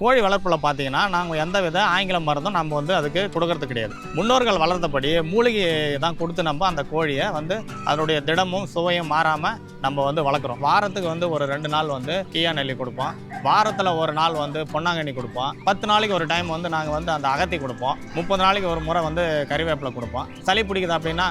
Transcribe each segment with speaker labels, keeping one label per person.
Speaker 1: கோழி வளர்ப்பில் பார்த்தீங்கன்னா நாங்கள் எந்த வித ஆங்கில மருந்தும் நம்ம வந்து அதுக்கு கொடுக்கறது கிடையாது. முன்னோர்கள் வளர்த்தபடி மூலிகை தான் கொடுத்து நம்ம அந்த கோழியை வந்து அதனுடைய திடமும் சுவையும் மாறாமல் நம்ம வந்து வளர்க்குறோம். வாரத்துக்கு வந்து ஒரு 2 நாள் வந்து கீயா நெல்லி கொடுப்போம். வாரத்தில் ஒரு நாள் வந்து பொன்னாங்கண்ணி கொடுப்போம். 10 நாளைக்கு ஒரு டைம் வந்து நாங்கள் வந்து அந்த அகத்தி கொடுப்போம். 30 நாளைக்கு ஒரு முறை வந்து கறிவேப்பிலை கொடுப்போம். சளி பிடிக்குது அப்படின்னா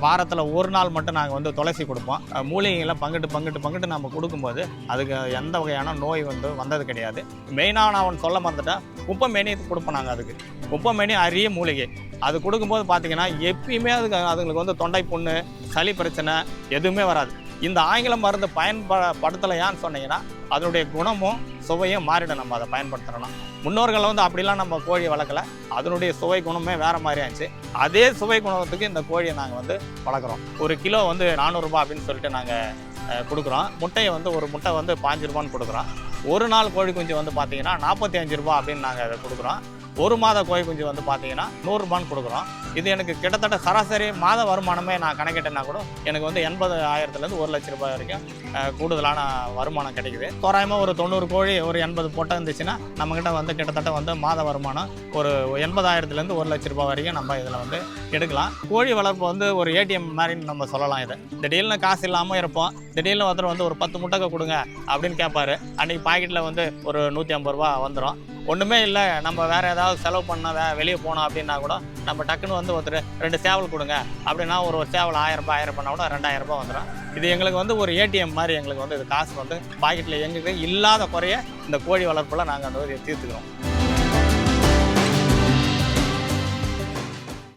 Speaker 1: வாரத்தில் ஒரு நாள் மட்டும் நாங்கள் வந்து துளசி கொடுப்போம். மூலிகைகளை பங்கிட்டு நம்ம கொடுக்கும்போது அதுக்கு எந்த வகையான நோய் வந்து வந்தது கிடையாது. மெயினாக நான் சொல்ல மறந்துட்டேன், குப்பைமேனி கொடுப்போம். நாங்கள் அதுக்கு குப்பைமேனி அரிய மூலிகை அது கொடுக்கும்போது பார்த்தீங்கன்னா எப்பயுமே அதுங்களுக்கு வந்து தொண்டை புண்ணு, சளி பிரச்சனை எதுவுமே வராது. இந்த ஆங்கில மருந்து பயன்படுத்தலையான்னு சொன்னீங்கன்னா அதனுடைய குணமும் சுவையும் மாறிடும். நம்ம அதை பயன்படுத்துகிறோன்னா முன்னோர்கள் வந்து அப்படிலாம் நம்ம கோழியை வளர்க்கலை. அதனுடைய சுவை குணமே வேறு மாதிரி ஆச்சு. அதே சுவை குணத்துக்கு இந்த கோழியை நாங்கள் வந்து வளர்க்குறோம். ஒரு கிலோ வந்து 400 ரூபா அப்படின்னு சொல்லிட்டு நாங்கள் கொடுக்குறோம். முட்டையை வந்து ஒரு முட்டை வந்து 5 ரூபான்னு கொடுக்குறோம். ஒரு நாள் கோழி குஞ்சு வந்து பார்த்தீங்கன்னா 45 ரூபா அப்படின்னு நாங்கள் அதை கொடுக்குறோம். ஒரு மாத கோழி குஞ்சு வந்து பார்த்தீங்கன்னா 100 ரூபான்னு கொடுக்குறோம். இது எனக்கு கிட்டத்தட்ட சராசரி மாத வருமானமே நான் கணக்கிட்டேன்னா கூட எனக்கு வந்து 80,000 1 லட்ச ரூபாய் வரைக்கும் கூடுதலான வருமானம் கிடைக்குது. தோராயமாக ஒரு 90 கோழி ஒரு 80 போட்டால் இருந்துச்சுன்னா நம்மக்கிட்ட வந்து கிட்டத்தட்ட வந்து மாத வருமானம் ஒரு 80,000 1 லட்ச ரூபாய் வரைக்கும் நம்ம இதில் வந்து எடுக்கலாம். கோழி வளர்ப்பு வந்து ஒரு ஏடிஎம் மாதிரின்னு நம்ம சொல்லலாம். இதை திடீர்னு காசு இல்லாமல் இருப்போம். திடீர்னு ஒருத்தர் வந்து ஒரு 10 முட்டைக்கு கொடுங்க அப்படின்னு கேட்பாரு. அன்றைக்கி பாக்கெட்டில் வந்து ஒரு 150 ரூபா வந்துடும். ஒன்றுமே இல்லை, நம்ம வேறு ஏதாவது செலவு பண்ணால் வெளியே போனோம் அப்படின்னா கூட நம்ம டக்குன்னு வந்து ஒருத்தர் 2 சேவல் கொடுங்க அப்படின்னா ஒரு சேவல் 1000 ரூபாய் பண்ணால் கூட 2000 ரூபாய் வந்துடும். இது எங்களுக்கு வந்து ஒரு ஏடிஎம் மாதிரி எங்களுக்கு வந்து இது காசு வந்து பாக்கெட்டில் எங்களுக்கு இல்லாத குறைய இந்த கோழி வளர்ப்பில் நாங்கள் அந்த தீர்த்துக்கிறோம்.